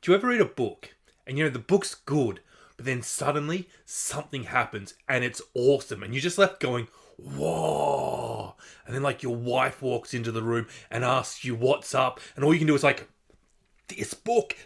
Do you ever read a book and the book's good, but then suddenly something happens and it's awesome and you're just left going, whoa. And then your wife walks into the room and asks you what's up, and all you can do is this book.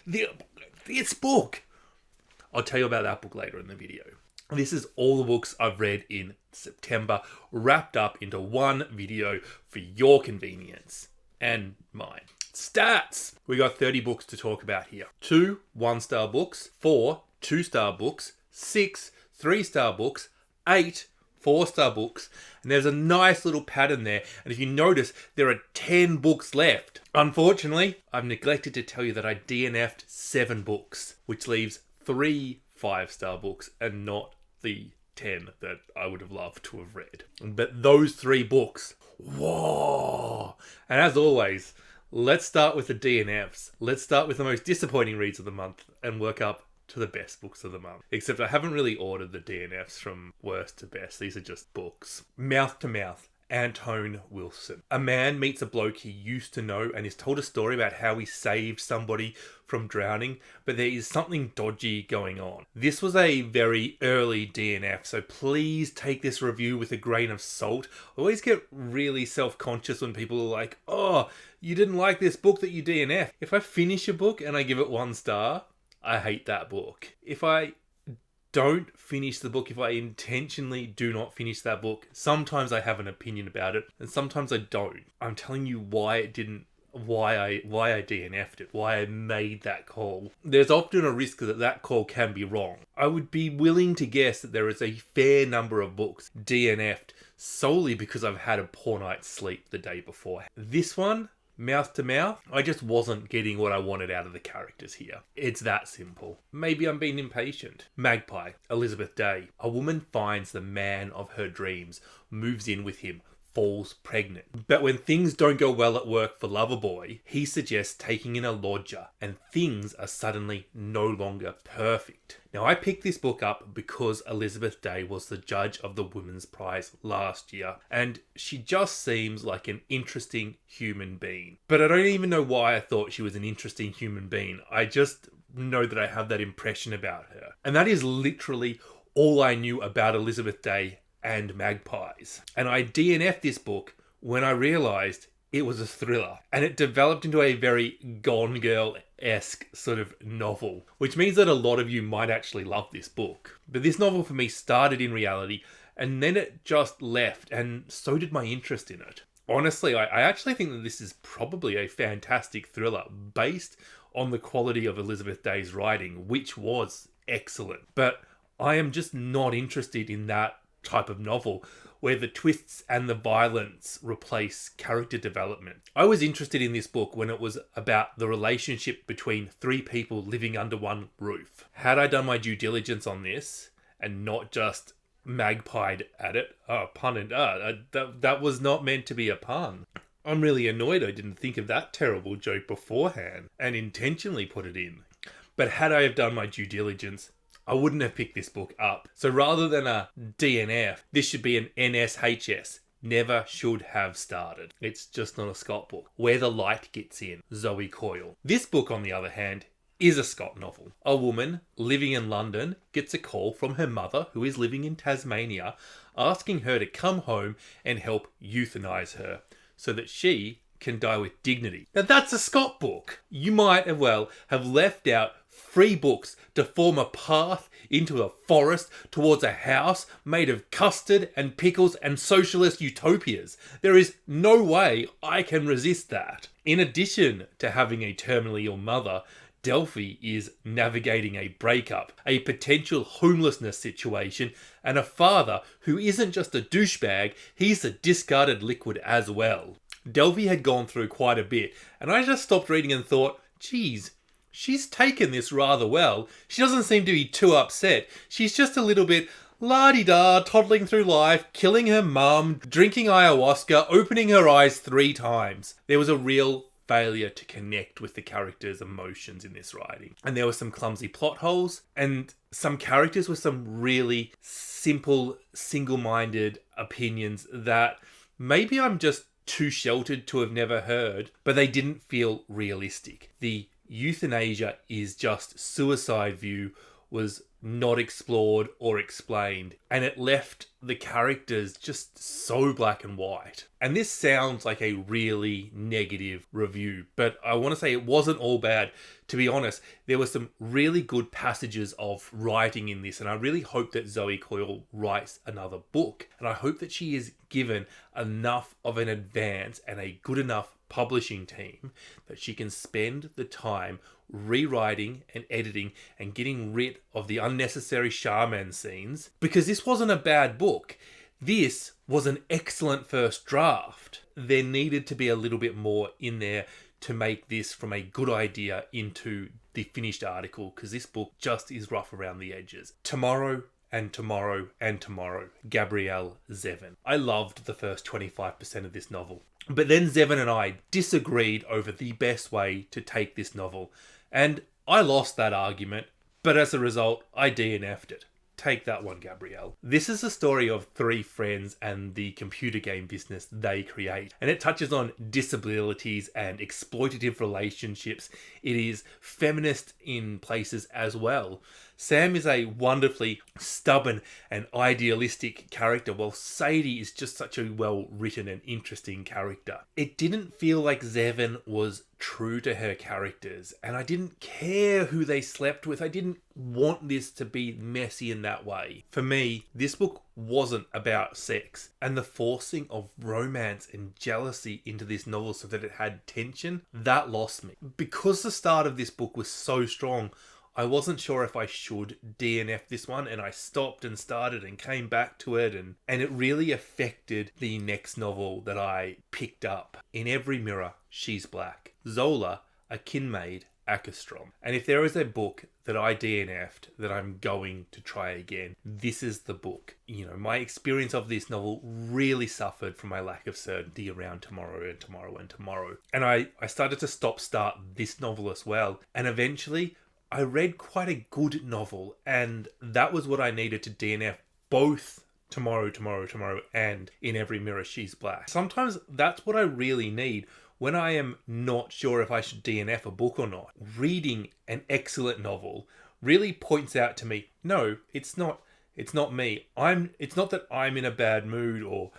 I'll tell you about that book later in the video. This is all the books I've read in September, wrapped up into one video for your convenience and mine. Stats! We got 30 books to talk about here. 2 1-star books, 4 2-star books, 6 3-star books, 8 4-star books, and there's a nice little pattern there. And if you notice, there are 10 books left. Unfortunately, I've neglected to tell you that I DNF'd 7 books, which leaves 3 5-star books and not the 10 that I would have loved to have read. But those 3 books, whoa! And as always, let's start with the DNFs. Let's start with the most disappointing reads of the month and work up to the best books of the month. Except I haven't really ordered the DNFs from worst to best. These are just books. Mouth to Mouth. Antone Wilson. A man meets a bloke he used to know and is told a story about how he saved somebody from drowning, but there is something dodgy going on. This was a very early DNF, so please take this review with a grain of salt. I always get really self-conscious when people are like, oh, you didn't like this book that you DNF. If I finish a book and I give it 1 star, I hate that book. If I don't finish the book, if I intentionally do not finish that book, sometimes I have an opinion about it and sometimes I don't. I'm telling you why I DNF'd it, why I made that call. There's often a risk that call can be wrong. I would be willing to guess that there is a fair number of books DNF'd solely because I've had a poor night's sleep the day before. This one, Mouth to Mouth, I just wasn't getting what I wanted out of the characters here. It's that simple. Maybe I'm being impatient. Magpie, Elizabeth Day. A woman finds the man of her dreams, moves in with him, falls pregnant. But when things don't go well at work for Loverboy, he suggests taking in a lodger, and things are suddenly no longer perfect. Now, I picked this book up because Elizabeth Day was the judge of the Women's Prize last year, and she just seems like an interesting human being. But I don't even know why I thought she was an interesting human being. I just know that I have that impression about her. And that is literally all I knew about Elizabeth Day and magpies. And I DNF'd this book when I realised it was a thriller. And it developed into a very Gone Girl-esque sort of novel, which means that a lot of you might actually love this book. But this novel for me started in reality, and then it just left, and so did my interest in it. Honestly, I actually think that this is probably a fantastic thriller based on the quality of Elizabeth Day's writing, which was excellent. But I am just not interested in that type of novel where the twists and the violence replace character development. I was interested in this book when it was about the relationship between 3 people living under one roof. Had I done my due diligence on this and not just magpied at it, that was not meant to be a pun. I'm really annoyed I didn't think of that terrible joke beforehand and intentionally put it in. But had I have done my due diligence, I wouldn't have picked this book up. So rather than a DNF, this should be an NSHS. Never should have started. It's just not a Scott book. Where the Light Gets In, Zoe Coyle. This book, on the other hand, is a Scott novel. A woman living in London gets a call from her mother, who is living in Tasmania, asking her to come home and help euthanize her so that she can die with dignity. Now that's a Scott book. You might as well have left out 3 books to form a path into a forest towards a house made of custard and pickles and socialist utopias. There is no way I can resist that. In addition to having a terminally ill mother, Delphi is navigating a breakup, a potential homelessness situation, and a father who isn't just a douchebag, he's a discarded liquid as well. Delphi had gone through quite a bit, and I just stopped reading and thought, geez, she's taken this rather well. She doesn't seem to be too upset. She's just a little bit la-di-da, toddling through life, killing her mum, drinking ayahuasca, opening her eyes 3 times. There was a real failure to connect with the characters' emotions in this writing. And there were some clumsy plot holes, and some characters with some really simple, single-minded opinions that maybe I'm just too sheltered to have never heard, but they didn't feel realistic. The euthanasia is just suicide view was not explored or explained, and it left the characters just so black and white. And this sounds like a really negative review, but I want to say it wasn't all bad. To be honest, there were some really good passages of writing in this, and I really hope that Zoe Coyle writes another book, and I hope that she is given enough of an advance and a good enough publishing team that she can spend the time rewriting and editing and getting rid of the unnecessary shaman scenes, because this wasn't a bad book. This was an excellent first draft. There needed to be a little bit more in there to make this from a good idea into the finished article, because this book just is rough around the edges. Tomorrow and tomorrow and tomorrow. Gabrielle Zevin. I loved the first 25% of this novel. But then Zevin and I disagreed over the best way to take this novel. And I lost that argument, but as a result, I DNF'd it. Take that one, Gabrielle. This is a story of three friends and the computer game business they create. And it touches on disabilities and exploitative relationships. It is feminist in places as well. Sam is a wonderfully stubborn and idealistic character, while Sadie is just such a well-written and interesting character. It didn't feel like Zevin was true to her characters, and I didn't care who they slept with. I didn't want this to be messy in that way. For me, this book wasn't about sex, and the forcing of romance and jealousy into this novel so that it had tension, that lost me. Because the start of this book was so strong, I wasn't sure if I should DNF this one, and I stopped and started and came back to it, and it really affected the next novel that I picked up. In Every Mirror, She's Black. Zola, Akinmade, Akerstrom. And if there is a book that I DNF'd that I'm going to try again, this is the book. You know, my experience of this novel really suffered from my lack of certainty around tomorrow and tomorrow and tomorrow. And I started to stop-start this novel as well, and eventually I read quite a good novel, and that was what I needed to DNF both Tomorrow, and In Every Mirror She's Black. Sometimes that's what I really need when I am not sure if I should DNF a book or not. Reading an excellent novel really points out to me, no, it's not me. It's not that I'm in a bad mood or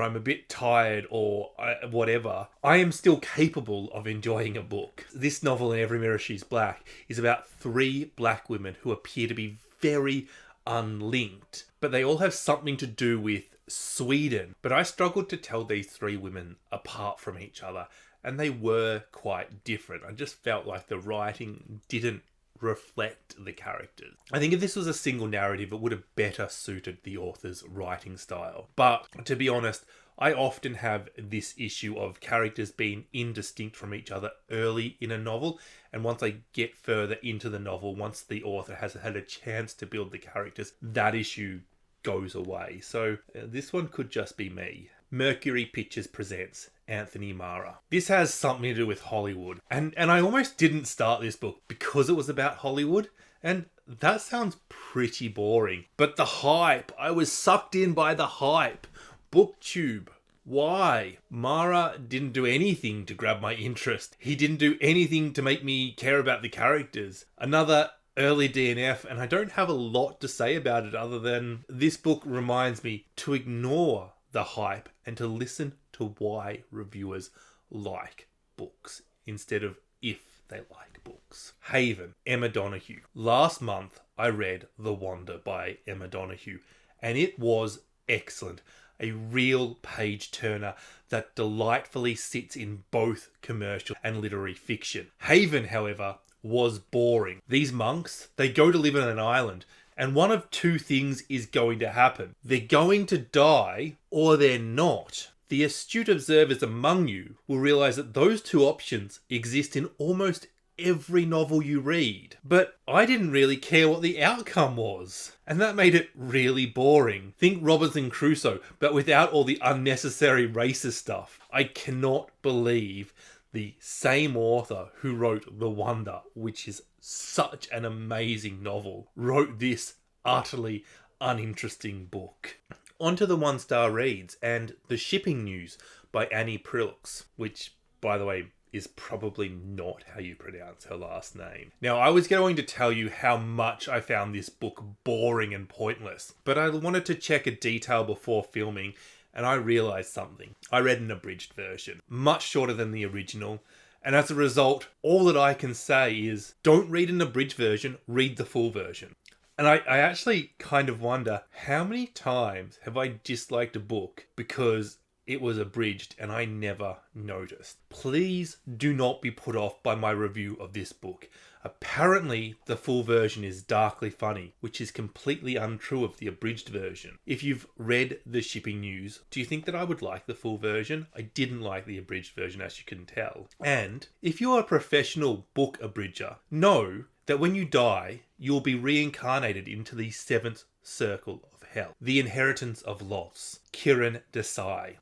I'm a bit tired or whatever. I am still capable of enjoying a book. This novel, In Every Mirror She's Black, is about three black women who appear to be very unlinked, but they all have something to do with Sweden. But I struggled to tell these three women apart from each other, and they were quite different. I just felt like the writing didn't reflect the characters. I think if this was a single narrative, it would have better suited the author's writing style. But to be honest, I often have this issue of characters being indistinct from each other early in a novel, and once I get further into the novel, once the author has had a chance to build the characters, that issue goes away. So this one could just be me. Mercury Pictures presents Anthony Marra. This has something to do with Hollywood. And I almost didn't start this book because it was about Hollywood. And that sounds pretty boring. But the hype, I was sucked in by the hype. BookTube. Why? Marra didn't do anything to grab my interest. He didn't do anything to make me care about the characters. Another early DNF, and I don't have a lot to say about it other than this book reminds me to ignore the hype and to listen to why reviewers like books instead of if they like books. Haven, Emma Donoghue. Last month I read The Wander by Emma Donoghue, and it was excellent. A real page-turner that delightfully sits in both commercial and literary fiction. Haven, however, was boring. These monks, they go to live on an island, and one of two things is going to happen. They're going to die, or they're not. The astute observers among you will realise that those two options exist in almost every novel you read. But I didn't really care what the outcome was, and that made it really boring. Think Robinson Crusoe, but without all the unnecessary racist stuff. I cannot believe the same author who wrote The Wonder, which is such an amazing novel, wrote this utterly uninteresting book. Onto the one-star reads and The Shipping News by Annie Prilks, which, by the way, is probably not how you pronounce her last name. Now, I was going to tell you how much I found this book boring and pointless, but I wanted to check a detail before filming, and I realised something. I read an abridged version, much shorter than the original, and as a result, all that I can say is, don't read an abridged version, read the full version. And I actually kind of wonder, how many times have I disliked a book because it was abridged and I never noticed? Please do not be put off by my review of this book. Apparently, the full version is darkly funny, which is completely untrue of the abridged version. If you've read the shipping news, do you think that I would like the full version? I didn't like the abridged version, as you can tell. And if you're a professional book abridger, know that when you die, you'll be reincarnated into the seventh circle of hell, the inheritance of loss. Kiran Desai.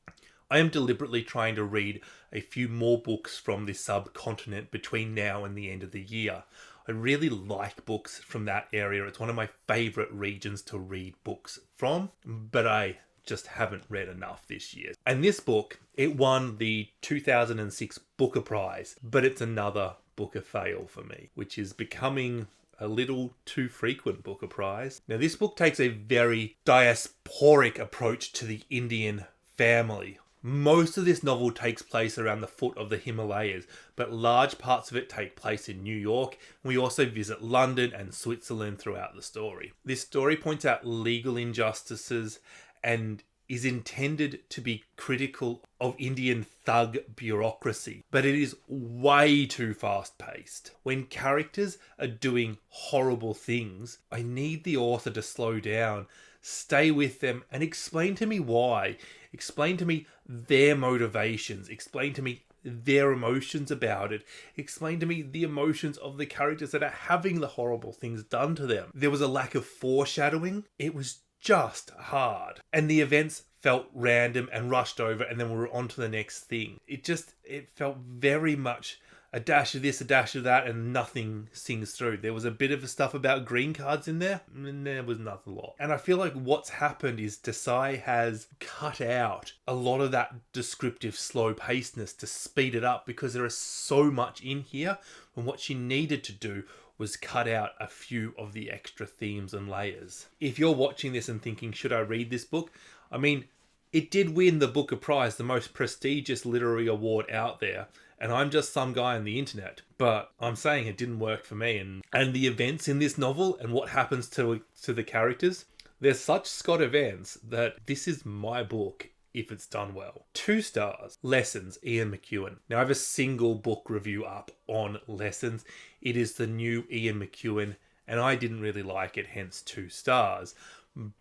I am deliberately trying to read a few more books from this subcontinent between now and the end of the year. I really like books from that area. It's one of my favourite regions to read books from, but I just haven't read enough this year. And this book, it won the 2006 Booker Prize, but it's another Booker fail for me, which is becoming a little too frequent Booker Prize. Now, this book takes a very diasporic approach to the Indian family. Most of this novel takes place around the foot of the Himalayas, but large parts of it take place in New York. We also visit London and Switzerland throughout the story. This story points out legal injustices and is intended to be critical of Indian thug bureaucracy, but it is way too fast-paced. When characters are doing horrible things, I need the author to slow down, stay with them, and explain to me why. Explain to me their motivations. Explain to me their emotions about it. Explain to me the emotions of the characters that are having the horrible things done to them. There was a lack of foreshadowing. It was just hard. And the events felt random and rushed over, and then we were on to the next thing. It felt very much a dash of this, a dash of that, and nothing sings through. There was a bit of stuff about green cards in there, and there was not a lot. And I feel like what's happened is Desai has cut out a lot of that descriptive slow pacedness to speed it up, because there is so much in here, and what she needed to do was cut out a few of the extra themes and layers. If you're watching this and thinking, should I read this book? I mean, it did win the Booker Prize, the most prestigious literary award out there, and I'm just some guy on the internet. But I'm saying it didn't work for me, and the events in this novel and what happens to the characters, they're such Scott events that this is my book if it's done well. 2 stars. Lessons, Ian McEwan. Now, I have a single book review up on Lessons. It is the new Ian McEwan, and I didn't really like it, hence 2 stars.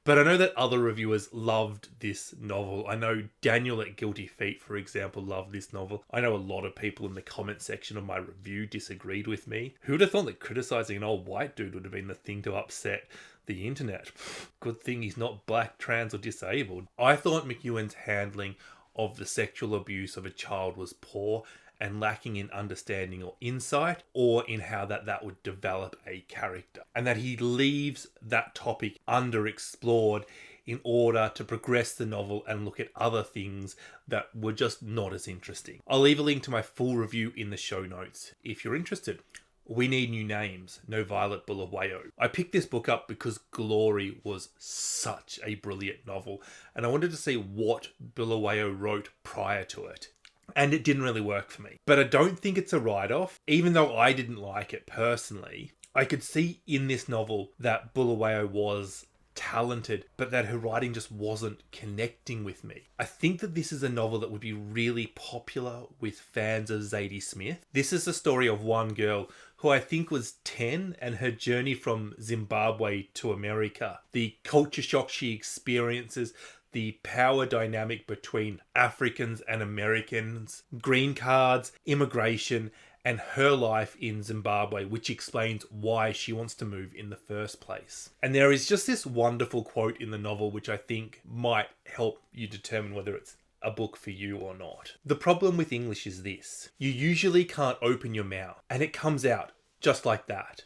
But I know that other reviewers loved this novel. I know Daniel at Guilty Feet, for example, loved this novel. I know a lot of people in the comment section of my review disagreed with me. Who would have thought that criticising an old white dude would have been the thing to upset the internet? Good thing he's not black, trans, or disabled. I thought McEwan's handling of the sexual abuse of a child was poor and lacking in understanding or insight, or in how that would develop a character. And that he leaves that topic underexplored in order to progress the novel and look at other things that were just not as interesting. I'll leave a link to my full review in the show notes if you're interested. We Need New Names, Noviolet, Bulawayo. I picked this book up because Glory was such a brilliant novel, and I wanted to see what Bulawayo wrote prior to it. And it didn't really work for me. But I don't think it's a write-off. Even though I didn't like it personally, I could see in this novel that Bulawayo was talented, but that her writing just wasn't connecting with me. I think that this is a novel that would be really popular with fans of Zadie Smith. This is the story of one girl who I think was 10, and her journey from Zimbabwe to America. The culture shock she experiences, the power dynamic between Africans and Americans, green cards, immigration, and her life in Zimbabwe, which explains why she wants to move in the first place. And there is just this wonderful quote in the novel which I think might help you determine whether it's a book for you or not. The problem with English is this: you usually can't open your mouth, and it comes out just like that.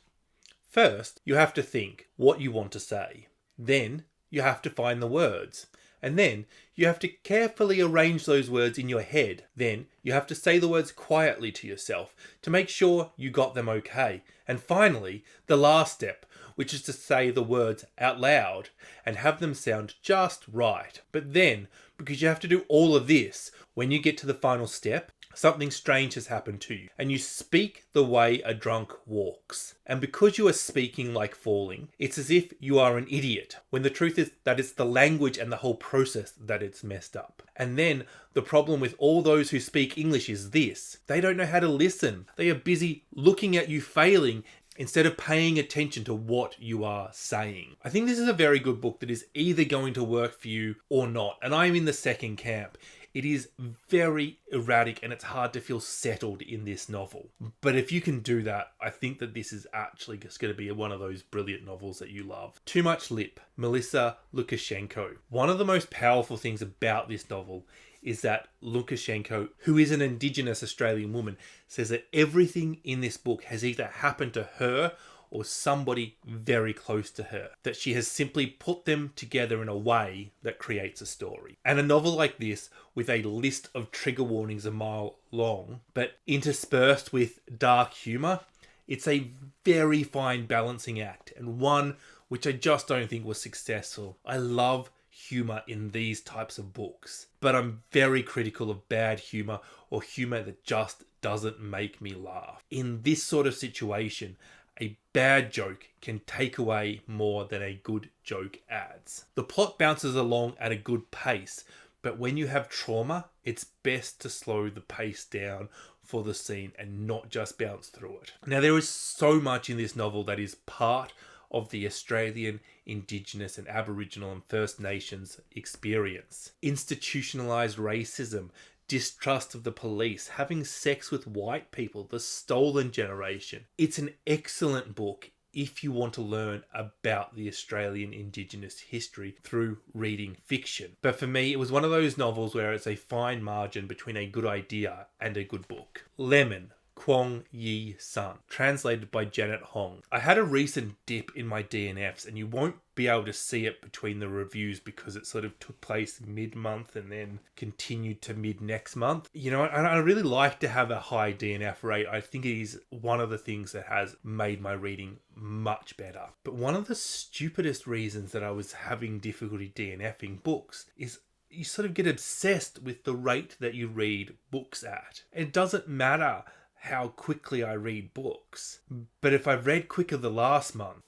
First, you have to think what you want to say. Then, you have to find the words. And then you have to carefully arrange those words in your head. Then you have to say the words quietly to yourself to make sure you got them okay. And finally, the last step, which is to say the words out loud and have them sound just right. But then, because you have to do all of this, when you get to the final step, something strange has happened to you, and you speak the way a drunk walks. And because you are speaking like falling, it's as if you are an idiot, when the truth is that it's the language and the whole process that it's messed up. And then the problem with all those who speak English is this: they don't know how to listen. They are busy looking at you failing instead of paying attention to what you are saying. I think this is a very good book that is either going to work for you or not, and I'm in the second camp. It is very erratic and it's hard to feel settled in this novel. But if you can do that, I think that this is actually just going to be one of those brilliant novels that you love. Too Much Lip, Melissa Lucashenko. One of the most powerful things about this novel is that Lucashenko, who is an Indigenous Australian woman, says that everything in this book has either happened to her or somebody very close to her, that she has simply put them together in a way that creates a story. And a novel like this, with a list of trigger warnings a mile long, but interspersed with dark humour, it's a very fine balancing act, and one which I just don't think was successful. I love humour in these types of books, but I'm very critical of bad humour or humour that just doesn't make me laugh. In this sort of situation, a bad joke can take away more than a good joke adds. The plot bounces along at a good pace, but when you have trauma, it's best to slow the pace down for the scene and not just bounce through it. Now, there is so much in this novel that is part of the Australian, Indigenous and Aboriginal and First Nations experience. Institutionalised racism, distrust of the police, having sex with white people, the stolen generation. It's an excellent book if you want to learn about the Australian Indigenous history through reading fiction. But for me, it was one of those novels where it's a fine margin between a good idea and a good book. Lemon, Kwong Yi Sun, translated by Janet Hong. I had a recent dip in my DNFs, and you won't be able to see it between the reviews because it sort of took place mid-month and then continued to mid-next month. You know, I really like to have a high DNF rate. I think it is one of the things that has made my reading much better. But one of the stupidest reasons that I was having difficulty DNFing books is you sort of get obsessed with the rate that you read books at. It doesn't matter how quickly I read books, but if I've read quicker the last month,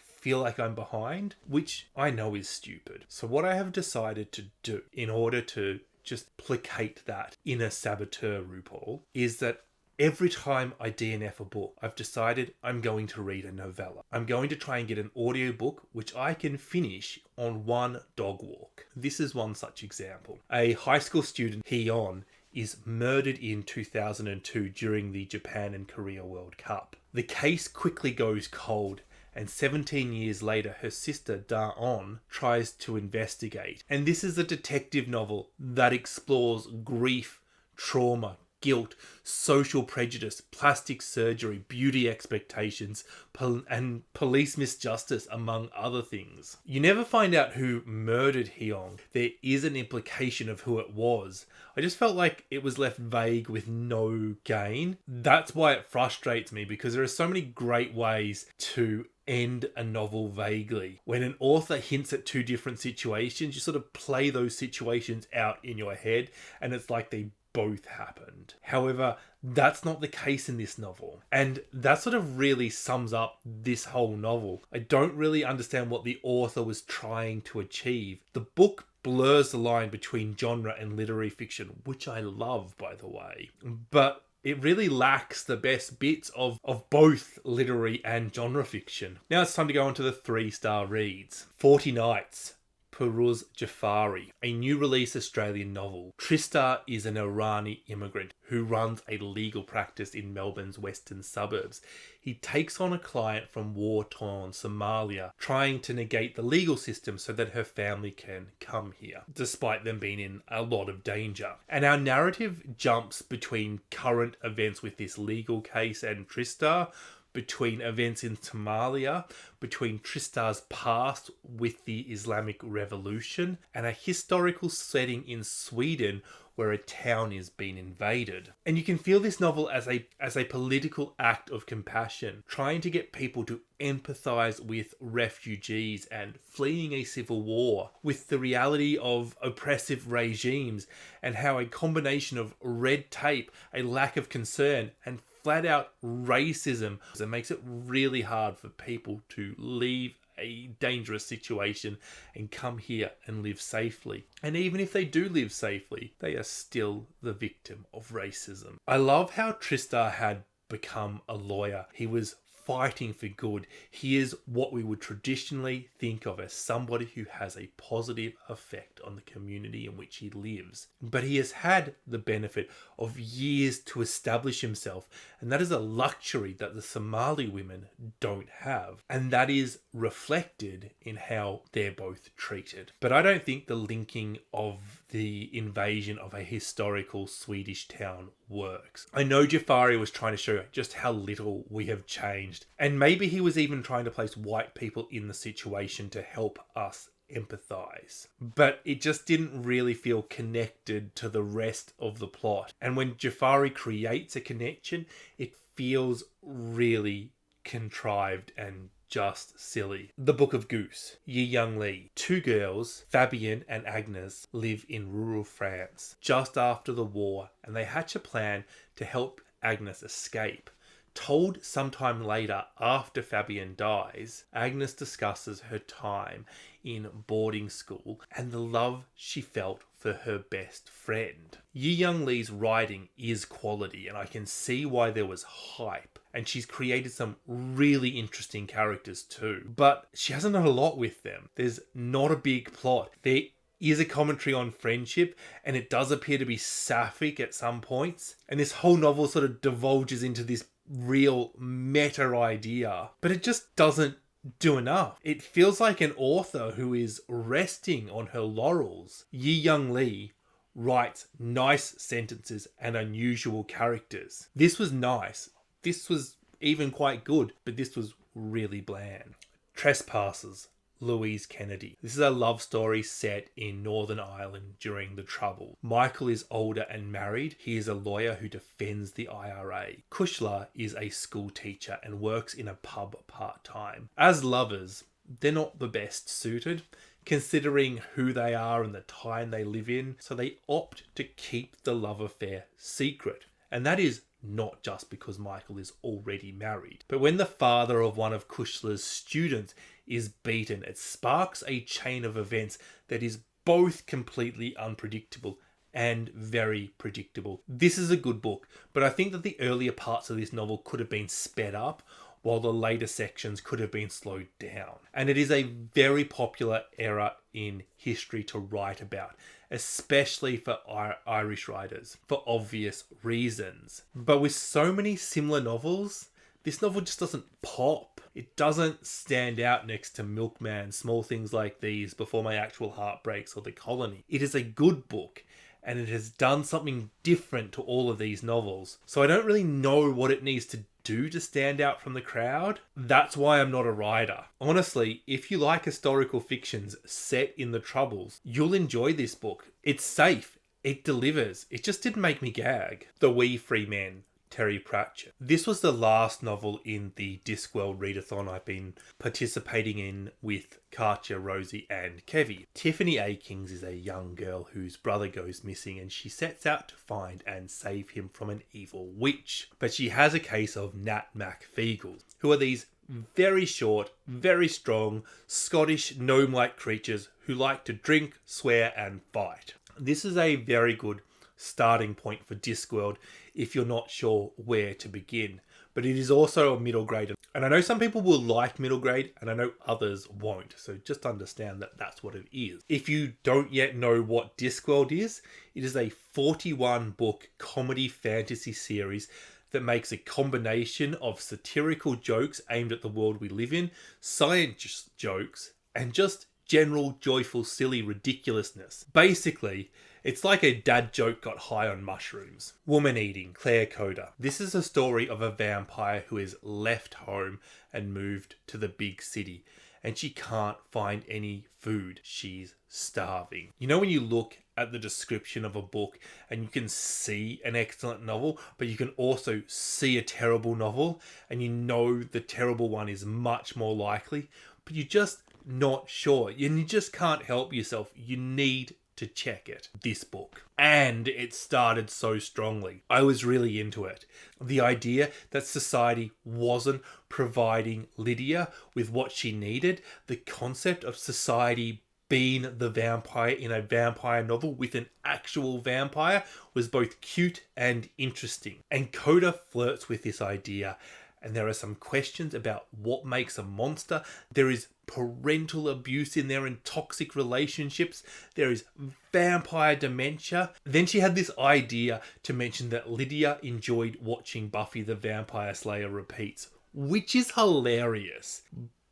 feel like I'm behind, which I know is stupid. So what I have decided to do in order to just placate that inner saboteur RuPaul is that every time I DNF a book, I've decided I'm going to read a novella. I'm going to try and get an audiobook which I can finish on one dog walk. This is one such example. A high school student, Yiyun, is murdered in 2002 during the Japan and Korea World Cup. The case quickly goes cold, and 17 years later, her sister Darryl tries to investigate. And this is a detective novel that explores grief, trauma, guilt, social prejudice, plastic surgery, beauty expectations, and police misjustice, among other things. You never find out who murdered Yiyun. There is an implication of who it was. I just felt like it was left vague with no gain. That's why it frustrates me, because there are so many great ways to end a novel vaguely. When an author hints at two different situations, you sort of play those situations out in your head, and it's like they both happened. However, that's not the case in this novel. And that sort of really sums up this whole novel. I don't really understand what the author was trying to achieve. The book blurs the line between genre and literary fiction, which I love, by the way. But it really lacks the best bits of both literary and genre fiction. Now it's time to go on to the 3-star reads. 40 Nights, Pirooz Jafari, a new release Australian novel. Tristar is an Irani immigrant who runs a legal practice in Melbourne's western suburbs. He takes on a client from war-torn Somalia, trying to negate the legal system so that her family can come here, despite them being in a lot of danger. And our narrative jumps between current events with this legal case and Tristar, between events in Somalia, between Tristar's past with the Islamic Revolution, and a historical setting in Sweden where a town is being invaded. And you can feel this novel as a political act of compassion, trying to get people to empathise with refugees and fleeing a civil war, with the reality of oppressive regimes and how a combination of red tape, a lack of concern, and flat out racism that makes it really hard for people to leave a dangerous situation and come here and live safely. And even if they do live safely, they are still the victim of racism. I love how Tristar had become a lawyer. He was fighting for good. He is what we would traditionally think of as somebody who has a positive effect on the community in which he lives. But he has had the benefit of years to establish himself, and that is a luxury that the Somali women don't have. And that is reflected in how they're both treated. But I don't think the linking of the invasion of a historical Swedish town works. I know Jafari was trying to show just how little we have changed, and maybe he was even trying to place white people in the situation to help us empathize, but it just didn't really feel connected to the rest of the plot. And when Jafari creates a connection, it feels really contrived and just silly. The Book of Goose. Yiyun. Two girls, Fabienne and Agnes, live in rural France just after the war, and they hatch a plan to help Agnes escape. Told sometime later after Fabienne dies, Agnes discusses her time in boarding school and the love she felt for her best friend. Yiyun's writing is quality, and I can see why there was hype. And she's created some really interesting characters too. But she hasn't done a lot with them. There's not a big plot. There is a commentary on friendship, and it does appear to be sapphic at some points. And this whole novel sort of divulges into this real meta idea. But it just doesn't do enough. It feels like an author who is resting on her laurels. Yiyun writes nice sentences and unusual characters. This was nice. This was even quite good, but this was really bland. Tresspasses. Louise Kennedy. This is a love story set in Northern Ireland during the Trouble. Michael is older and married. He is a lawyer who defends the IRA. Kushla is a school teacher and works in a pub part-time. As lovers, they're not the best suited, considering who they are and the time they live in, so they opt to keep the love affair secret. And that is not just because Michael is already married. But when the father of one of Kushla's students is beaten, it sparks a chain of events that is both completely unpredictable and very predictable. This is a good book, but I think that the earlier parts of this novel could have been sped up, while the later sections could have been slowed down. And it is a very popular era in history to write about, especially for Irish writers, for obvious reasons. But with so many similar novels, this novel just doesn't pop. It doesn't stand out next to Milkman, Small Things Like These, Before My Actual Heart Breaks, or The Colony. It is a good book, and it has done something different to all of these novels. So I don't really know what it needs to do to stand out from the crowd. That's why I'm not a writer. Honestly, if you like historical fictions set in the Troubles, you'll enjoy this book. It's safe. It delivers. It just didn't make me gag. The Wee Free Men. Terry Pratchett. This was the last novel in the Discworld readathon I've been participating in with Katya, Rosie and Kevi. Tiffany Akings is a young girl whose brother goes missing, and she sets out to find and save him from an evil witch. But she has a case of Nat Mac Feagles, who are these very short, very strong, Scottish gnome-like creatures who like to drink, swear and fight. This is a very good starting point for Discworld if you're not sure where to begin. But it is also a middle grade. And I know some people will like middle grade, and I know others won't. So just understand that that's what it is. If you don't yet know what Discworld is, it is a 41 book comedy fantasy series that makes a combination of satirical jokes aimed at the world we live in, science jokes, and just general joyful silly ridiculousness. Basically, It's like a dad joke got high on mushrooms. Woman eating, Claire Kohda. This is a story of a vampire who is left home and moved to the big city. And she can't find any food. She's starving. You know when you look at the description of a book and you can see an excellent novel, but you can also see a terrible novel, and you know the terrible one is much more likely, but you're just not sure. And you just can't help yourself. You need to check it. This book. And it started so strongly. I was really into it. The idea that society wasn't providing Lydia with what she needed, the concept of society being the vampire in a vampire novel with an actual vampire was both cute and interesting. And Kohda flirts with this idea, and there are some questions about what makes a monster. There is parental abuse in there and toxic relationships. There is vampire dementia. Then she had this idea to mention that Lydia enjoyed watching Buffy the Vampire Slayer repeats, which is hilarious.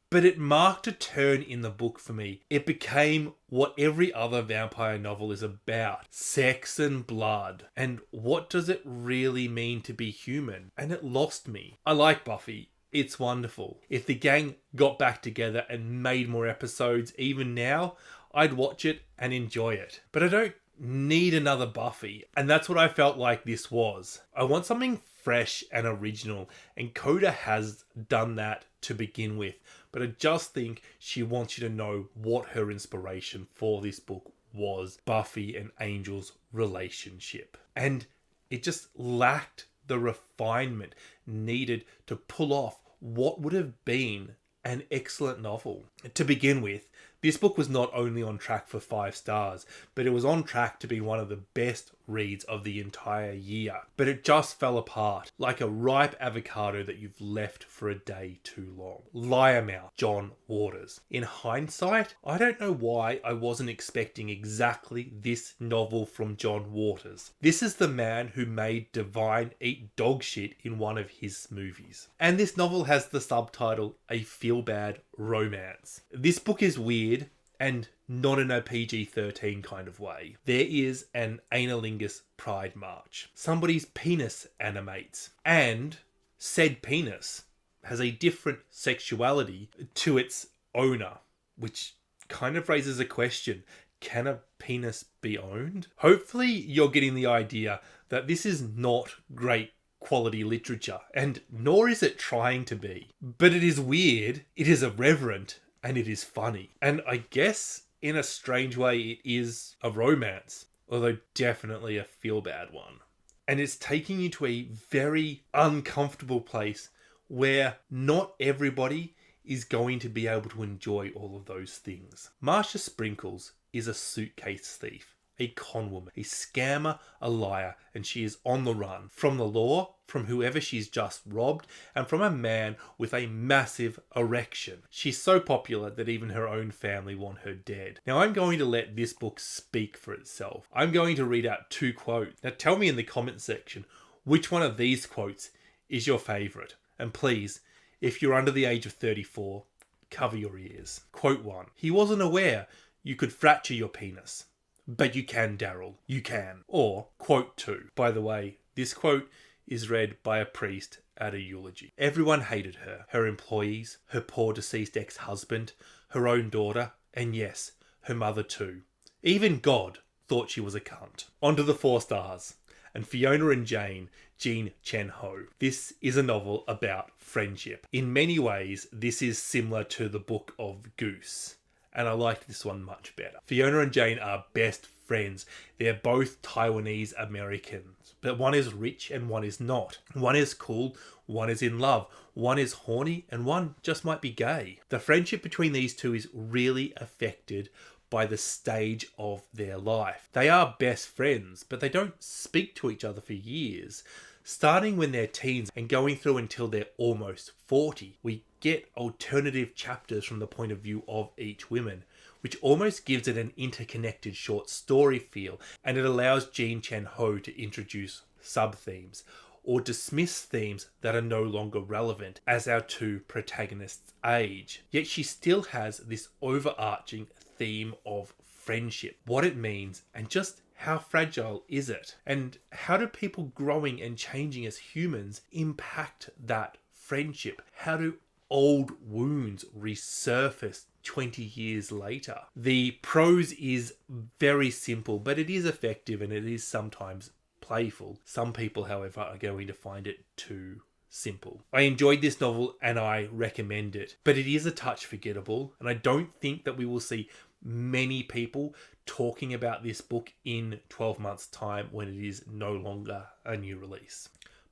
But it marked a turn in the book for me. It became what every other vampire novel is about. Sex and blood. And what does it really mean to be human? And it lost me. I like Buffy. It's wonderful. If the gang got back together and made more episodes, even now, I'd watch it and enjoy it. But I don't need another Buffy. And that's what I felt like this was. I want something fresh and original. And Kohda has done that to begin with. But I just think she wants you to know what her inspiration for this book was. Buffy and Angel's relationship. And it just lacked the refinement needed to pull off what would have been an excellent novel. To begin with, this book was not only on track for 5 stars, but it was on track to be one of the best reads of the entire year. But it just fell apart, like a ripe avocado that you've left for a day too long. Liarmouth, John Waters. In hindsight, I don't know why I wasn't expecting exactly this novel from John Waters. This is the man who made Divine eat dog shit in one of his movies. And this novel has the subtitle, A Feel-Bad Romance. This book is weird and not in a PG-13 kind of way. There is an analingus pride march. Somebody's penis animates, and said penis has a different sexuality to its owner, which kind of raises a question. Can a penis be owned? Hopefully you're getting the idea that this is not great quality literature, and nor is it trying to be. But it is weird, it is irreverent, and it is funny. And I guess in a strange way it is a romance, although definitely a feel-bad one. And it's taking you to a very uncomfortable place where not everybody is going to be able to enjoy all of those things. Marcia Sprinkles is a suitcase thief, a conwoman, a scammer, a liar, and she is on the run from the law, from whoever she's just robbed, and from a man with a massive erection. She's so popular that even her own family want her dead. Now I'm going to let this book speak for itself. I'm going to read out 2 quotes. Now tell me in the comment section which one of these quotes is your favourite. And please, if you're under the age of 34, cover your ears. Quote 1. He wasn't aware you could fracture your penis. But you can, Darryl. You can. Or, quote 2. By the way, this quote is read by a priest at a eulogy. Everyone hated her. Her employees, her poor deceased ex-husband, her own daughter, and yes, her mother too. Even God thought she was a cunt. On to the 4 stars. And Fiona and Jane, Jean Chen Ho. This is a novel about friendship. In many ways, this is similar to the book of Goose. And I liked this one much better. Fiona and Jane are best friends. They're both Taiwanese Americans, but one is rich and one is not. One is cool, one is in love, one is horny, and one just might be gay. The friendship between these two is really affected by the stage of their life. They are best friends, but they don't speak to each other for years. Starting when they're teens and going through until they're almost 40, we get alternative chapters from the point of view of each woman, which almost gives it an interconnected short story feel, and it allows Jean Chen Ho to introduce sub-themes or dismiss themes that are no longer relevant as our 2 protagonists age. Yet she still has this overarching theme of friendship, what it means, and just how fragile is it? And how do people growing and changing as humans impact that friendship? How do old wounds resurface 20 years later? The prose is very simple, but it is effective and it is sometimes playful. Some people, however, are going to find it too simple. I enjoyed this novel and I recommend it, but it is a touch forgettable, and I don't think that we will see many people talking about this book in 12 months' time when it is no longer a new release.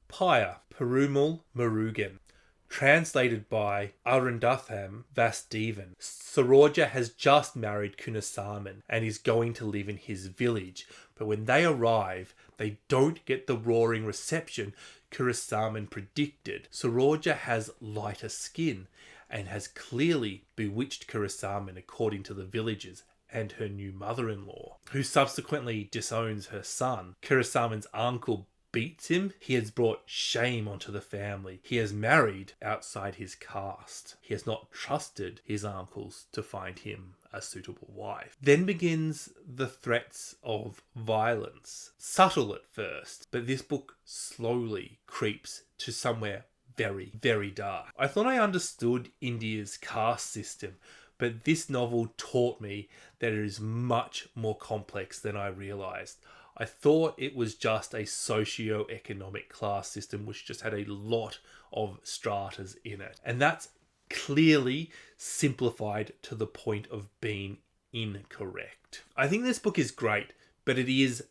Pyre, Perumal Murugan. Translated by Arundatham Vasdevan. Saroja has just married Kunasaman and is going to live in his village, but when they arrive, they don't get the roaring reception Kunasaman predicted. Saroja has lighter skin and has clearly bewitched Kunasaman according to the villagers and her new mother-in-law, who subsequently disowns her son. Kunasaman's uncle beats him. He has brought shame onto the family. He has married outside his caste. He has not trusted his uncles to find him a suitable wife. Then begins the threats of violence. Subtle at first, but this book slowly creeps to somewhere very, very dark. I thought I understood India's caste system, but this novel taught me that it is much more complex than I realised. I thought it was just a socio-economic class system which just had a lot of stratas in it. And that's clearly simplified to the point of being incorrect. I think this book is great, but it is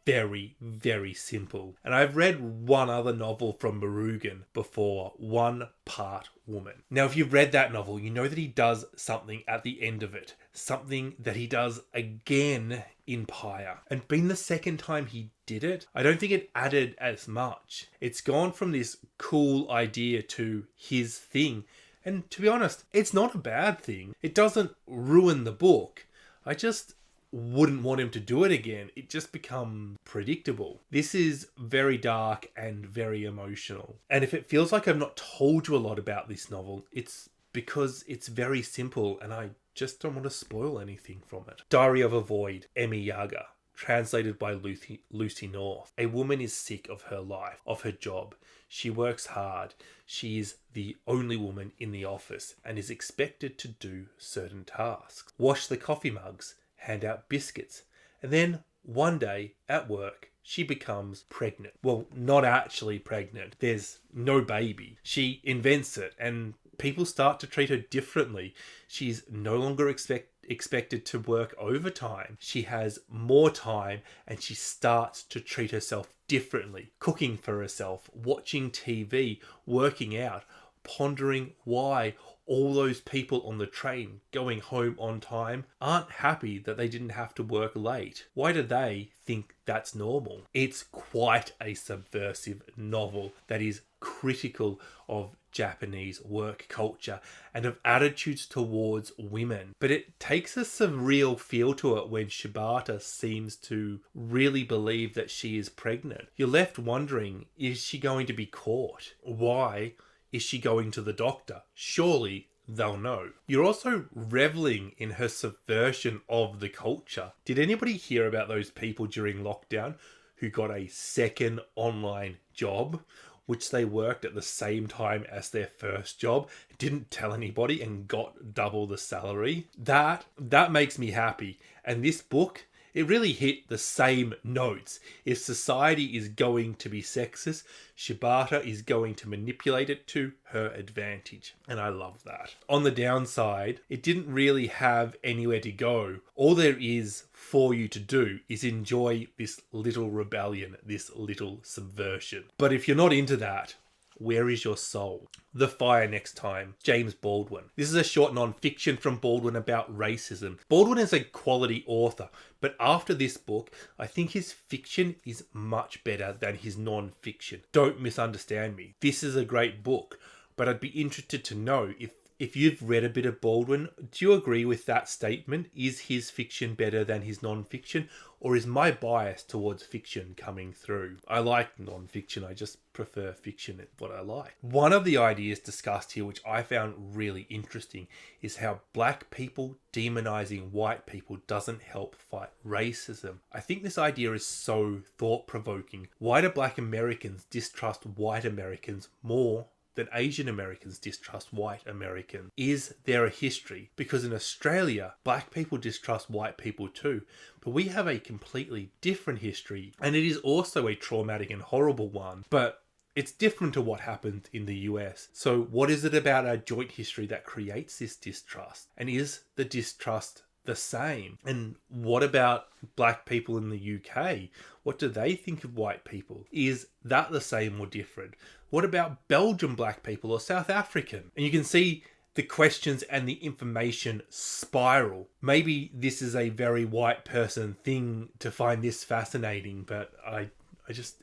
very, very simple. And I've read one other novel from Murugan before, One Part Woman. Now, if you've read that novel, you know that he does something at the end of it. Something that he does again in Pyre. And being the second time he did it, I don't think it added as much. It's gone from this cool idea to his thing. And to be honest, it's not a bad thing. It doesn't ruin the book. I just wouldn't want him to do it again. It just becomes predictable. This is very dark and very emotional. And if it feels like I've not told you a lot about this novel, it's because it's very simple and I just don't want to spoil anything from it. Diary of a Void, Emi Yaga. Translated by Lucy North. A woman is sick of her life, of her job. She works hard. She is the only woman in the office and is expected to do certain tasks. Wash the coffee mugs, hand out biscuits, and then one day at work she becomes pregnant. Well, not actually pregnant. There's no baby. She invents it and people start to treat her differently. She's no longer expected to work overtime. She has more time and she starts to treat herself differently. Cooking for herself, watching TV, working out, pondering why all those people on the train going home on time aren't happy that they didn't have to work late. Why do they think that's normal? It's quite a subversive novel that is critical of Japanese work culture and of attitudes towards women. But it takes a surreal feel to it when Shibata seems to really believe that she is pregnant. You're left wondering, is she going to be caught? Why is she going to the doctor? Surely they'll know. You're also reveling in her subversion of the culture. Did anybody hear about those people during lockdown who got a second online job, which they worked at the same time as their first job, didn't tell anybody and got double the salary? That makes me happy. And this book, it really hit the same notes. If society is going to be sexist, Shibata is going to manipulate it to her advantage. And I love that. On the downside, it didn't really have anywhere to go. All there is for you to do is enjoy this little rebellion, this little subversion. But if you're not into that, where is your soul? The Fire Next Time, James Baldwin. This is a short non-fiction from Baldwin about racism. Baldwin is a quality author, but after this book, I think his fiction is much better than his non-fiction. Don't misunderstand me. This is a great book, but I'd be interested to know if If you've read a bit of Baldwin, do you agree with that statement? Is his fiction better than his non-fiction? Or is my bias towards fiction coming through? I like non-fiction, I just prefer fiction at what I like. One of the ideas discussed here, which I found really interesting, is how black people demonizing white people doesn't help fight racism. I think this idea is so thought-provoking. Why do black Americans distrust white Americans more than Asian Americans distrust white Americans? Is there a history? Because in Australia, black people distrust white people too, but we have a completely different history, and it is also a traumatic and horrible one, but it's different to what happened in the US. So what is it about our joint history that creates this distrust? And is the distrust the same? And what about black people in the UK? What do they think of white people? Is that the same or different? What about Belgian black people or South African? And you can see the questions and the information spiral. Maybe this is a very white person thing to find this fascinating, but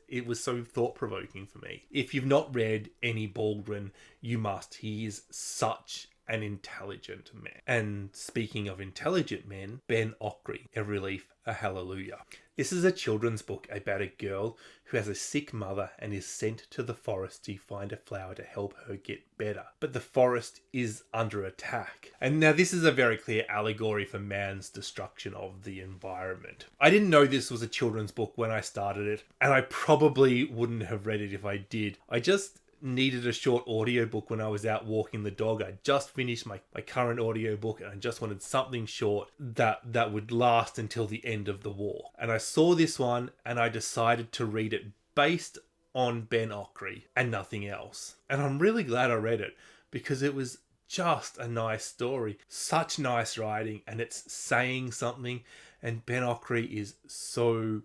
it was so thought-provoking for me. If you've not read any Baldwin, you must. He is such an intelligent man. And speaking of intelligent men, Ben Okri, Every Leaf a Hallelujah. This is a children's book about a girl who has a sick mother and is sent to the forest to find a flower to help her get better. But the forest is under attack. And now this is a very clear allegory for man's destruction of the environment. I didn't know this was a children's book when I started it, and I probably wouldn't have read it if I did. I just needed a short audiobook when I was out walking the dog. I just finished my current audiobook and I just wanted something short that would last until the end of the walk. And I saw this one and I decided to read it based on Ben Okri and nothing else. And I'm really glad I read it because it was just a nice story. Such nice writing, and it's saying something. And Ben Okri is so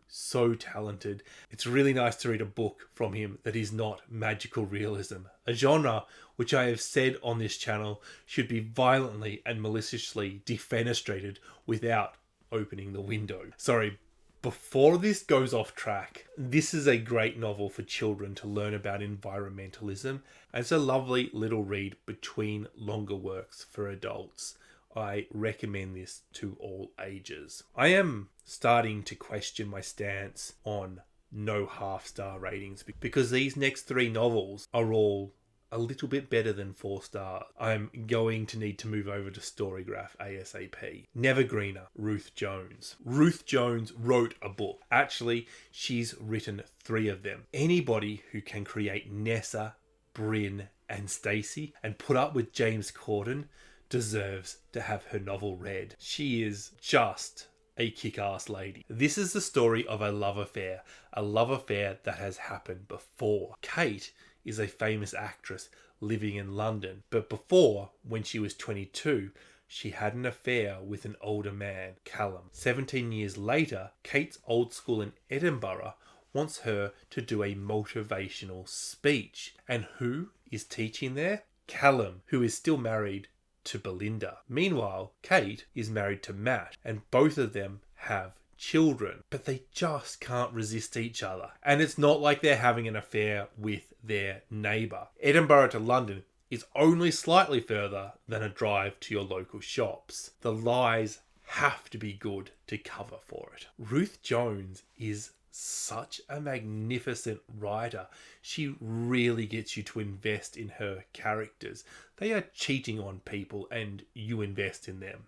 talented. It's really nice to read a book from him that is not magical realism. A genre which I have said on this channel should be violently and maliciously defenestrated without opening the window. Sorry, before this goes off track, this is a great novel for children to learn about environmentalism. And it's a lovely little read between longer works for adults. I recommend this to all ages. I am starting to question my stance on no half-star ratings because these next 3 novels are all a little bit better than 4 stars. I'm going to need to move over to Storygraph ASAP. Nevergreener, Ruth Jones. Ruth Jones wrote a book. Actually, she's written 3 of them. Anybody who can create Nessa, Bryn, and Stacey and put up with James Corden deserves to have her novel read. She is just a kick-ass lady. This is the story of a love affair that has happened before. Kate is a famous actress living in London, but before, when she was 22, she had an affair with an older man, Callum. 17 years later, Kate's old school in Edinburgh wants her to do a motivational speech. And who is teaching there? Callum, who is still married to Belinda. Meanwhile, Kate is married to Matt, and both of them have children, but they just can't resist each other. And it's not like they're having an affair with their neighbour. Edinburgh to London is only slightly further than a drive to your local shops. The lies have to be good to cover for it. Ruth Jones is such a magnificent writer. She really gets you to invest in her characters. They are cheating on people and you invest in them.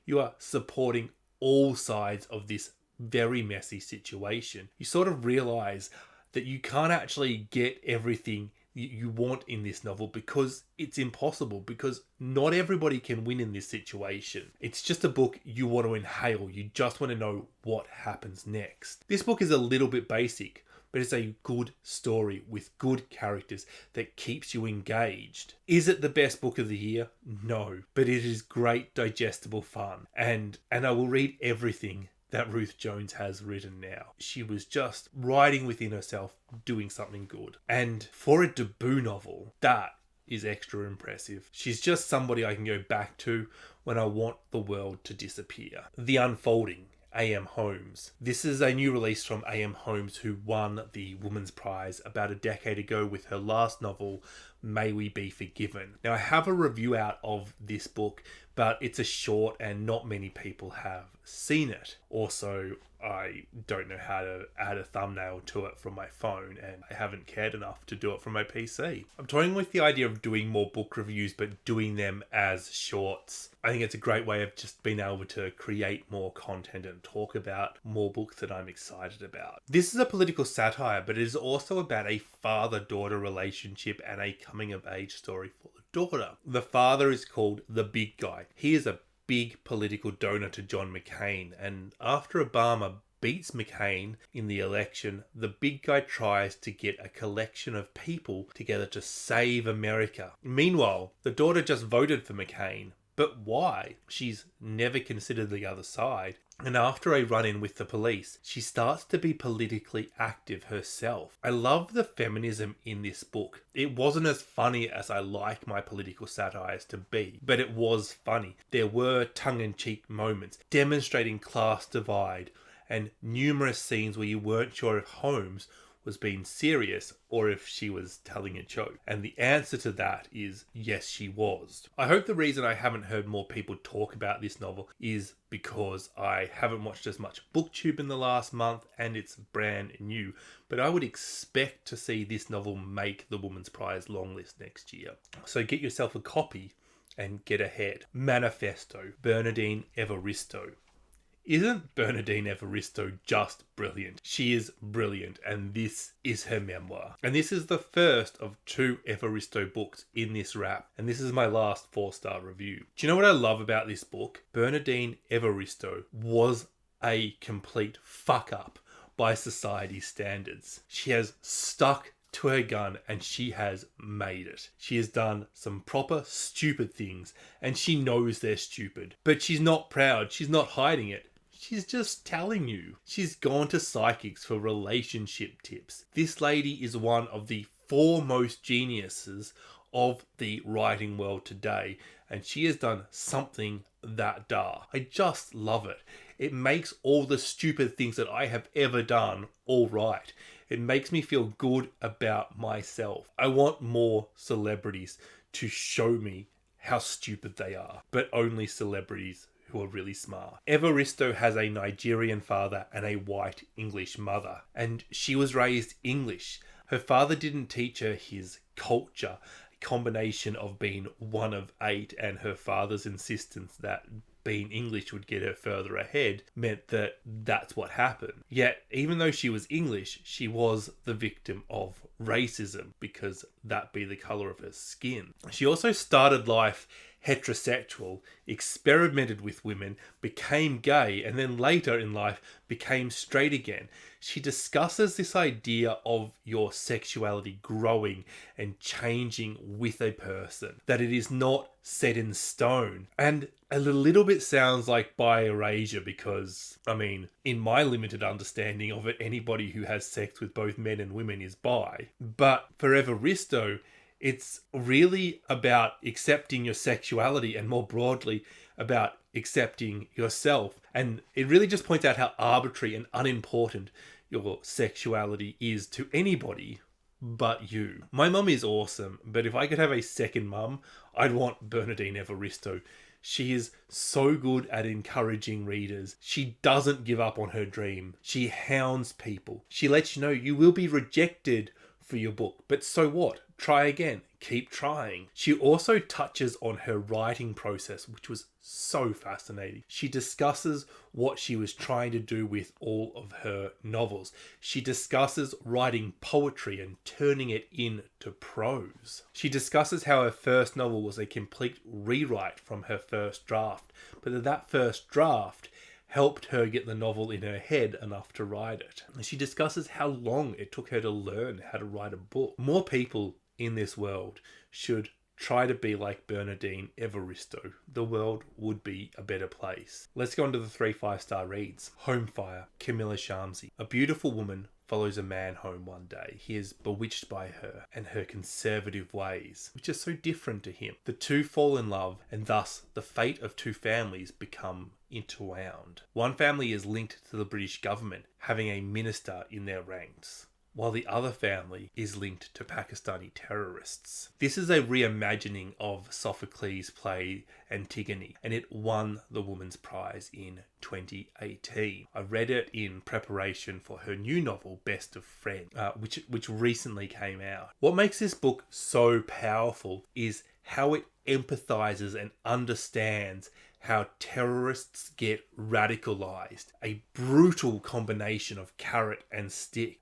You are supporting all sides of this very messy situation. You sort of realise that you can't actually get everything you want in this novel because it's impossible, because not everybody can win in this situation. It's just a book you want to inhale. You just want to know what happens next. This book is a little bit basic, but it's a good story with good characters that keeps you engaged. Is it the best book of the year? No, but it is great digestible fun, and I will read everything that Ruth Jones has written now. She was just writing within herself, doing something good. And for a debut novel, that is extra impressive. She's just somebody I can go back to when I want the world to disappear. The Unfolding, A.M. Homes. This is a new release from A.M. Homes, who won the Woman's Prize about a decade ago with her last novel, May We Be Forgiven. Now, I have a review out of this book, but it's a short and not many people have seen it. Also, I don't know how to add a thumbnail to it from my phone, and I haven't cared enough to do it from my PC. I'm toying with the idea of doing more book reviews, but doing them as shorts. I think it's a great way of just being able to create more content and talk about more books that I'm excited about. This is a political satire, but it is also about a father-daughter relationship and a coming-of-age story for the daughter. The father is called the big guy. He is a big political donor to John McCain, and after Obama beats McCain in the election, the big guy tries to get a collection of people together to save America. Meanwhile, the daughter just voted for McCain. But why? She's never considered the other side. And after a run-in with the police, she starts to be politically active herself. I love the feminism in this book. It wasn't as funny as I like my political satires to be, but it was funny. There were tongue-in-cheek moments demonstrating class divide and numerous scenes where you weren't sure if Holmes was being serious or if she was telling a joke. And the answer to that is yes, she was. I hope the reason I haven't heard more people talk about this novel is because I haven't watched as much BookTube in the last month and it's brand new. But I would expect to see this novel make the Woman's Prize longlist next year. So get yourself a copy and get ahead. Manifesto, Bernardine Evaristo. Isn't Bernardine Evaristo just brilliant? She is brilliant, and this is her memoir. And this is the first of 2 Evaristo books in this wrap, and this is my last 4-star review. Do you know what I love about this book? Bernardine Evaristo was a complete fuck-up by society's standards. She has stuck to her gun and she has made it. She has done some proper stupid things, and she knows they're stupid. But she's not proud, she's not hiding it. She's just telling you. She's gone to psychics for relationship tips. This lady is one of the foremost geniuses of the writing world today, and she has done something that dar. I just love it. It makes all the stupid things that I have ever done all right. It makes me feel good about myself. I want more celebrities to show me how stupid they are, but only celebrities who are really smart. Evaristo has a Nigerian father and a white English mother, and she was raised English. Her father didn't teach her his culture, a combination of being one of 8 and her father's insistence that being English would get her further ahead meant that that's what happened. Yet, even though she was English, she was the victim of racism because that be the colour of her skin. She also started life heterosexual, experimented with women, became gay, and then later in life became straight again. She discusses this idea of your sexuality growing and changing with a person, that it is not set in stone. And a little bit sounds like bi erasure because, I mean, in my limited understanding of it, anybody who has sex with both men and women is bi. But for Evaristo, it's really about accepting your sexuality and more broadly about accepting yourself. And it really just points out how arbitrary and unimportant your sexuality is to anybody but you. My mum is awesome, but if I could have a second mum, I'd want Bernardine Evaristo. She is so good at encouraging readers. She doesn't give up on her dream. She hounds people. She lets you know you will be rejected for your book, but so what? Try again. Keep trying. She also touches on her writing process, which was so fascinating. She discusses what she was trying to do with all of her novels. She discusses writing poetry and turning it into prose. She discusses how her first novel was a complete rewrite from her first draft, but that first draft helped her get the novel in her head enough to write it. She discusses how long it took her to learn how to write a book. More people in this world should try to be like Bernardine Evaristo. The world would be a better place. Let's go on to the 3 5-star reads. Home Fire, Camilla Shamsi. A beautiful woman follows a man home one day. He is bewitched by her and her conservative ways, which are so different to him. The two fall in love, and thus the fate of two families become interwound. One family is linked to the British government, having a minister in their ranks, while the other family is linked to Pakistani terrorists. This is a reimagining of Sophocles' play Antigone, and it won the Woman's Prize in 2018. I read it in preparation for her new novel, Best of Friends, which recently came out. What makes this book so powerful is how it empathizes and understands how terrorists get radicalized. A brutal combination of carrot and stick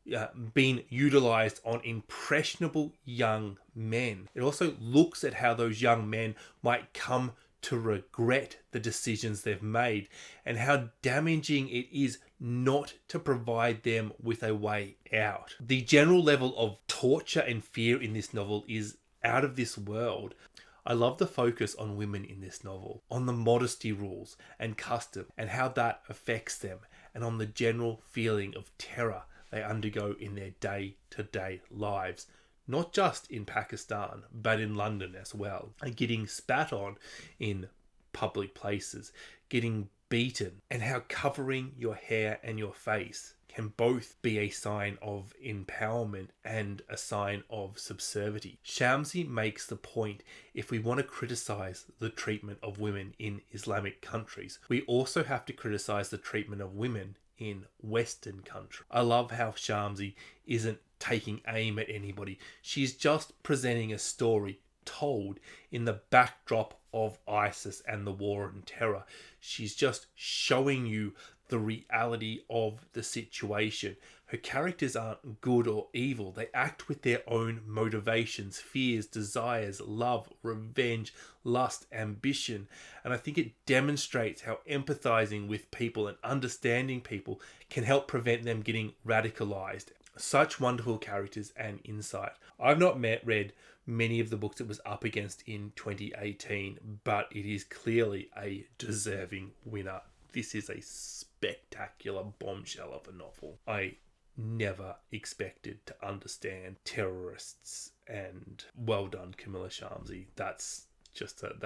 being utilized on impressionable young men. It also looks at how those young men might come to regret the decisions they've made and how damaging it is not to provide them with a way out. The general level of torture and fear in this novel is out of this world. I love the focus on women in this novel, on the modesty rules and custom and how that affects them, and on the general feeling of terror they undergo in their day-to-day lives, not just in Pakistan, but in London as well, and getting spat on in public places, getting beaten, and how covering your hair and your face can both be a sign of empowerment and a sign of subservity. Shamsi makes the point, if we want to criticize the treatment of women in Islamic countries, we also have to criticize the treatment of women in Western countries. I love how Shamsi isn't taking aim at anybody. She's just presenting a story told in the backdrop of ISIS and the war on terror. She's just showing you the reality of the situation. Her characters aren't good or evil. They act with their own motivations, fears, desires, love, revenge, lust, ambition. And I think it demonstrates how empathizing with people and understanding people can help prevent them getting radicalized. Such wonderful characters and insight. I've not read many of the books it was up against in 2018, but it is clearly a deserving winner. This is a spectacular bombshell of a novel. I never expected to understand terrorists, and well done, Camilla Shamsi. That's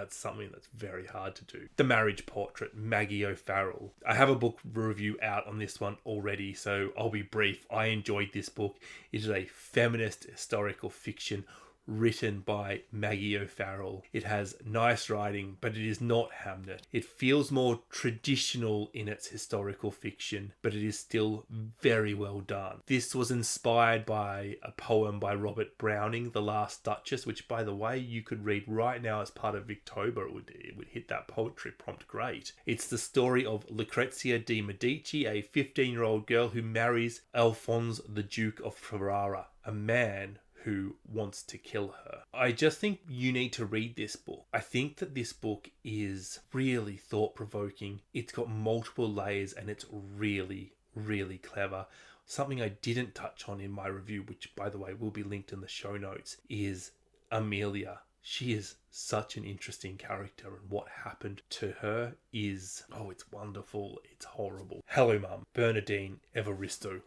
something that's very hard to do. The Marriage Portrait, Maggie O'Farrell. I have a book review out on this one already, so I'll be brief. I enjoyed this book. It is a feminist historical fiction written by Maggie O'Farrell. It has nice writing, but it is not Hamnet. It feels more traditional in its historical fiction, but it is still very well done. This was inspired by a poem by Robert Browning, The Last Duchess, which, by the way, you could read right now as part of Victober. It would hit that poetry prompt great. It's the story of Lucrezia de Medici, a 15-year-old girl who marries Alphonse, the Duke of Ferrara, a man who wants to kill her. I just think you need to read this book. I think that this book is really thought-provoking. It's got multiple layers and it's really, really clever. Something I didn't touch on in my review, which, by the way, will be linked in the show notes, is Amelia. She is such an interesting character, and what happened to her is, it's wonderful, it's horrible. Hello, Mum. Bernardine, Evaristo.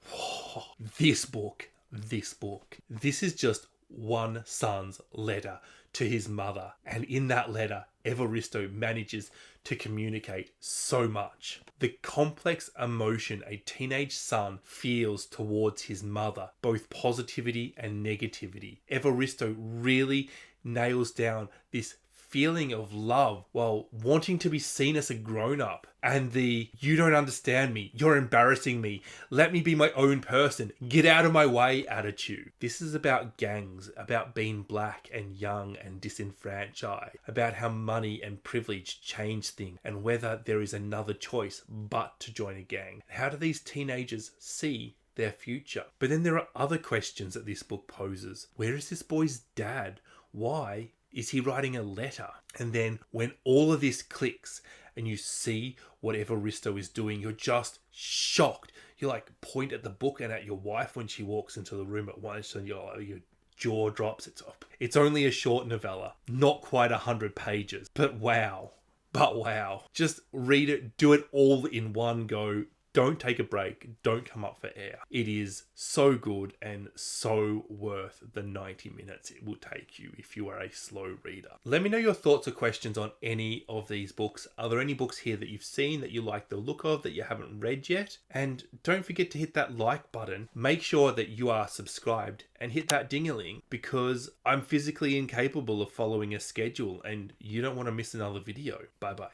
This book. This is just one son's letter to his mother. And in that letter, Evaristo manages to communicate so much. The complex emotion a teenage son feels towards his mother, both positivity and negativity. Evaristo really nails down this feeling of love while wanting to be seen as a grown-up, and the "you don't understand me, you're embarrassing me, let me be my own person, get out of my way" attitude. This is about gangs, about being black and young and disenfranchised, about how money and privilege change things, and whether there is another choice but to join a gang. How do these teenagers see their future? But then there are other questions that this book poses. Where is this boy's dad? Why is he writing a letter? And then when all of this clicks and you see what Evaristo is doing, you're just shocked. You point at the book and at your wife when she walks into the room at once, and your jaw drops. It's only a short novella, not quite 100 pages, but wow. Just read it, do it all in one go. don't take a break, don't come up for air. It is so good and so worth the 90 minutes it will take you if you are a slow reader. Let me know your thoughts or questions on any of these books. Are there any books here that you've seen that you like the look of that you haven't read yet? And don't forget to hit that like button. Make sure that you are subscribed and hit that ding-a-ling, because I'm physically incapable of following a schedule and you don't want to miss another video. Bye bye.